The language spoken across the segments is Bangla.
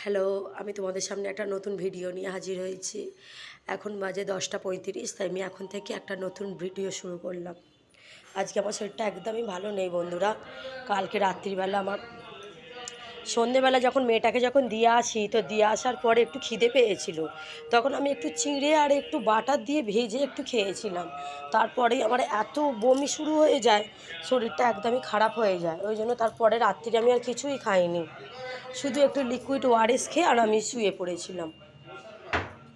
হ্যালো, আমি তোমাদের সামনে একটা নতুন ভিডিও নিয়ে হাজির হয়েছি। এখন বাজে 10টা 35, তাই আমি এখন থেকে একটা নতুন ভিডিও শুরু করলাম। আজকে আমার শরীরটা একদমই ভালো নেই বন্ধুরা। কালকে রাত্রিবেলা সন্ধেবেলা যখন মেয়েটাকে দিয়ে আসি, তো দিয়ে আসার পরে একটু খিদে পেয়েছিল। তখন আমি একটু চিঁড়ে আর একটু বাটার দিয়ে ভেজে একটু খেয়েছিলাম। তারপরেই আমার এত বমি শুরু হয়ে যায়, শরীরটা একদমই খারাপ হয়ে যায়। ওই জন্য তারপরে রাত্রিরে আমি আর কিছুই খাইনি, শুধু একটু লিকুইড ওআরএস খেয়ে আর আমি শুয়ে পড়েছিলাম।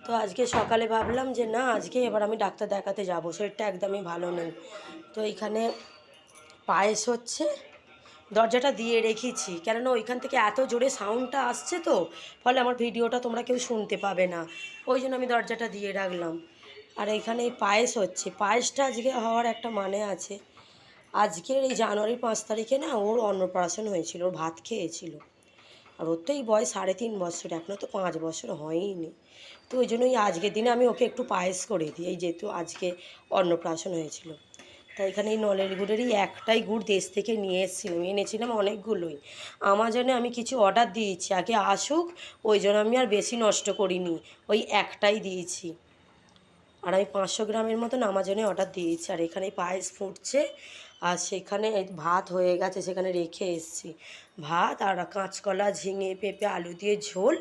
তো আজকে সকালে ভাবলাম যে না, আজকে এবার আমি ডাক্তার দেখাতে যাব, শরীরটা একদমই ভালো নেই। তো এইখানে পায়েস হচ্ছে, দরজাটা দিয়ে রেখেছি কেননা ওইখান থেকে এত জোরে সাউন্ডটা আসছে, তো ফলে আমার ভিডিওটা তোমরা কেউ শুনতে পাবে না, ওই জন্য আমি দরজাটা দিয়ে রাখলাম। আর এইখানে এই পায়েস হচ্ছে, পায়েসটা আজকে হওয়ার একটা মানে আছে। আজকের এই জানুয়ারির 5 তারিখে না ওর অন্নপ্রাশন হয়েছিল, ওর ভাত খেয়েছিল। আর ওর তো এই বয়স 3.5 বছর, এখনও তো 5 বছর হয়ইনি। তো ওই জন্যই আজকের দিনে আমি ওকে একটু পায়েস করে দিই, এই যেহেতু আজকে অন্নপ্রাশন হয়েছিল। তাই এখানে এই নলের গুড়েরই একটাই গুড় দেশ থেকে নিয়ে এসেছিলাম, এনেছিলাম অনেকগুলোই। আমাজনে আমি কিছু অর্ডার দিয়েছি, আগে আসুক, ওই জন্য আমি আর বেশি নষ্ট করিনি, ওই একটাই দিয়েছি। আর আমি 500 গ্রামের মতন আমাজনে অর্ডার দিয়েছি। আর এখানে পায়েস ফুটছে, আর সেখানে ভাত হয়ে গেছে, সেখানে রেখে এসেছি ভাত। আর কাঁচকলা, ঝিঙে, পেঁপে, আলু দিয়ে ঝোল।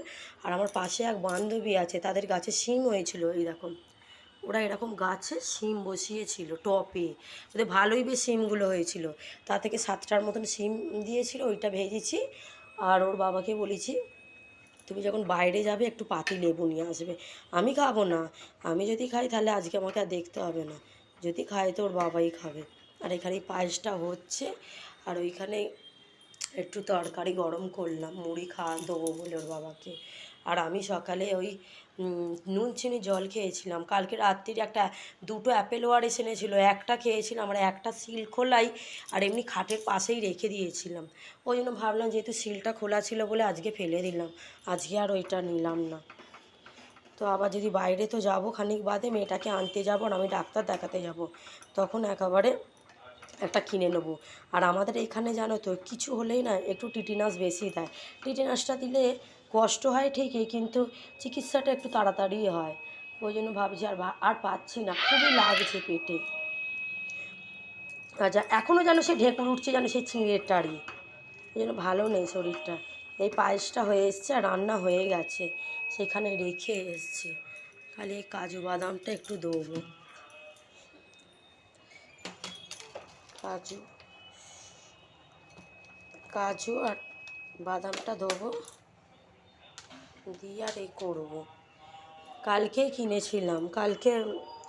আর আমার পাশে এক বান্ধবী আছে, তাদের গাছে শিম হয়েছিল, এই দেখুন, ওরা এরকম গাছে শিম বসিয়েছিল টপে, ওদের ভালোই বেশ শিমগুলো হয়েছিল। তা থেকে 7টার মতন শিম দিয়েছিল, ওইটা ভেজেছি। আর ওর বাবাকে বলেছি তুমি যখন বাইরে যাবে একটু পাতি লেবু নিয়ে আসবে। আমি খাবো না, আমি যদি খাই তাহলে আজকে আমাকে আর দেখতে হবে না, যদি খায় তো ওর বাবাই খাবে। আর এখানে পায়েসটা হচ্ছে, আর ওইখানে একটু তরকারি গরম করলাম, মুড়ি খাওয়া দেবো বলে ওর বাবাকে। আর আমি সকালে ওই নুন চিনি জল খেয়েছিলাম। কালকে রাত্রির দুটো অ্যাপেল ওয়ারেস এনেছিল, একটা খেয়েছিলাম, আর একটা সিল খোলাই আর এমনি খাটের পাশেই রেখে দিয়েছিলাম। ওই জন্য ভাবলাম যেহেতু সিলটা খোলা ছিল বলে আজকে ফেলে দিলাম, আজকে আর ওইটা নিলাম না। তো আবার যদি বাইরে তো যাব, খানিক বাদে মেয়েটাকে আনতে যাব আর আমি ডাক্তার দেখাতে যাব, তখন একেবারে একটা কিনে নেবো। আর আমাদের এখানে জানো তো, কিছু হলেই না একটু টিটিনাস বেশি দেয়। টিটিনাসটা দিলে কষ্ট হয় ঠিকই, কিন্তু চিকিৎসাটা একটু তাড়াতাড়ি হয়। ওই জন্য ভাবছি আর পাচ্ছি না, খুবই লাগছে পেটে। আচ্ছা, এখনও যেন সে ঢেকুর উঠছে, যেন সেই চিঁড়ের টাড়ি, এই জন্য ভালো নেই শরীরটা। এই পায়েসটা হয়ে এসছে আর রান্না হয়ে গেছে, সেখানে রেখে এসছি, খালি এই কাজু বাদামটা একটু দেবো। কাজু কাজু আর বাদামটা দেবো, দিয়ে আর এই করবো। কালকেই কিনেছিলাম, কালকে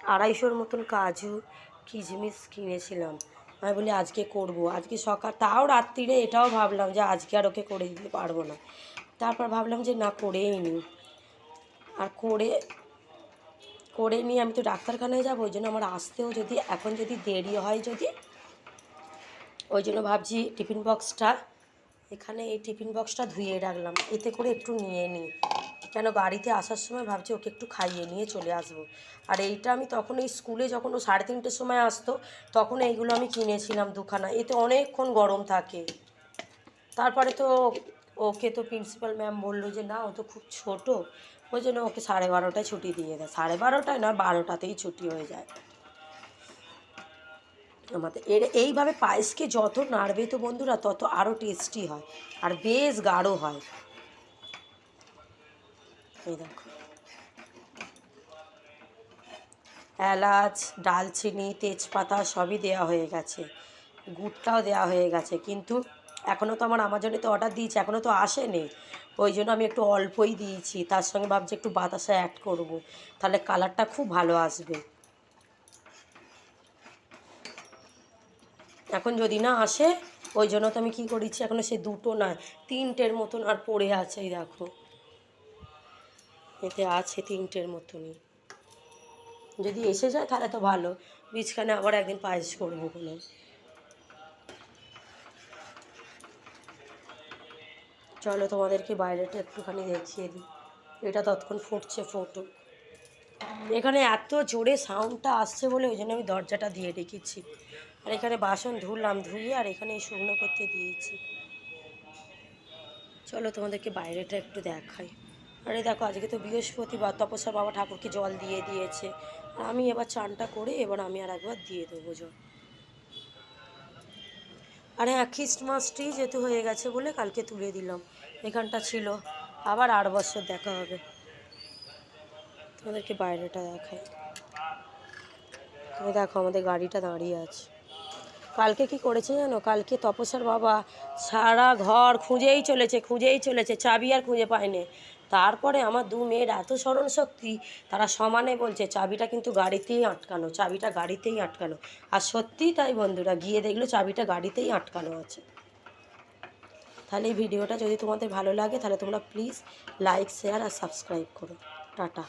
250-র মতন কাজু কিশমিশ কিনেছিলাম। আমি বলি আজকে করব, আজকে সকাল, তাও রাত্রিরে এটাও ভাবলাম যে আজকে আর ওকে করে দিতে পারবো না। তারপর ভাবলাম যে না, করেই নিই। আর করে নিয়ে আমি তো ডাক্তারখানায় যাবো, ওই জন্য আমার আসতেও যদি এখন যদি দেরি হয়, যদি ওই জন্য ভাবছি টিফিন বক্সটা, এখানে এই টিফিন বক্সটা ধুয়ে রাখলাম, এতে করে একটু নিয়ে নিই, কেন গাড়িতে আসার সময় ভাবছি ওকে একটু খাইয়ে নিয়ে চলে আসবো। আর এইটা আমি তখন এই স্কুলে যখন ও 3:30-র সময় আসতো, তখন এইগুলো আমি কিনেছিলাম দুখানা, এতে অনেকক্ষণ গরম থাকে। তারপরে তো ওকে তো প্রিন্সিপাল ম্যাম বললো যে না, ও তো খুব ছোট, ওই জন্য ওকে 12:30টায় ছুটি দিয়ে দেয়, 12:30টায় না, 12টাতেই ছুটি হয়ে যায় আমাদের। এইভাবে পায়েসকে যত নাড়বে তো বন্ধুরা, তত আরও টেস্টি হয় আর বেশ গাঢ় হয়। এই দেখো, এলাচ, ডালচিনি, তেজপাতা সবই দেওয়া হয়ে গেছে, গুড়টাও দেওয়া হয়ে গেছে, কিন্তু এখনও তো আমার আমাজনেতে অর্ডার দিয়েছি, এখনও তো আসেনি, ওই জন্য আমি একটু অল্পই দিয়েছি। তার সঙ্গে ভাবছি একটু বাতাসা অ্যাড করব, তাহলে কালারটা খুব ভালো আসবে। এখন যদি না আসে, ওই জন্য তো আমি কী করেছি, এখনও সে দুটো না 3টের মতন আর পড়ে আছে, এই দেখো, এতে আছে 3টের মতনই। যদি এসে যায় তাহলে তো ভালো, বীজখানে আবার একদিন পায়েস করবো কোনো। চলো তোমাদেরকে বাইরেটা একটুখানি দেখিয়ে দিই, এটা ততক্ষণ ফুটছে, ফোটো। এখানে এত জোরে সাউন্ডটা আসছে বলে ওই জন্য আমি দরজাটা দিয়ে রেখেছি। আর এখানে বাসন ধুলাম, ধুয়ে আর এখানে এই শুকনো করতে দিয়েছি। চলো তোমাদেরকে বাইরেটা একটু দেখাই। আরে দেখো, আজকে তো বৃহস্পতিবার, তপস্যার বাবা ঠাকুরকে জল দিয়ে দিয়েছে। আর আমি এবার চানটা করে এবার আমি আর একবার দিয়ে দেবো জল। আর হ্যাঁ, খ্রিস্টমাসটি যেহেতু হয়ে গেছে বলে কালকে তুলে দিলাম। এখানটা ছিল, আবার 8 বছর দেখা হবে। তোমাদেরকে বাইরেটা দেখাই। তুমি দেখো আমাদের গাড়িটা দাঁড়িয়ে আছে। কালকে কি করেছে জানো, কালকে তপস্যার বাবা সারা ঘর খুঁজেই চলেছে, চাবি আর খুঁজে পায়নি। তারপরে আমার 2 মেয়ের এত স্মরণ শক্তি, তারা সমানে বলছে চাবিটা কিন্তু গাড়িতেই আটকানো, চাবিটা গাড়িতেই আটকানো। আর সত্যিই তাই বন্ধুরা, গিয়ে দেখলো চাবিটা গাড়িতেই আটকানো আছে। তাহলে এই ভিডিওটা যদি তোমাদের ভালো লাগে তাহলে তোমরা প্লিজ লাইক, শেয়ার আর সাবস্ক্রাইব করো। টাটা।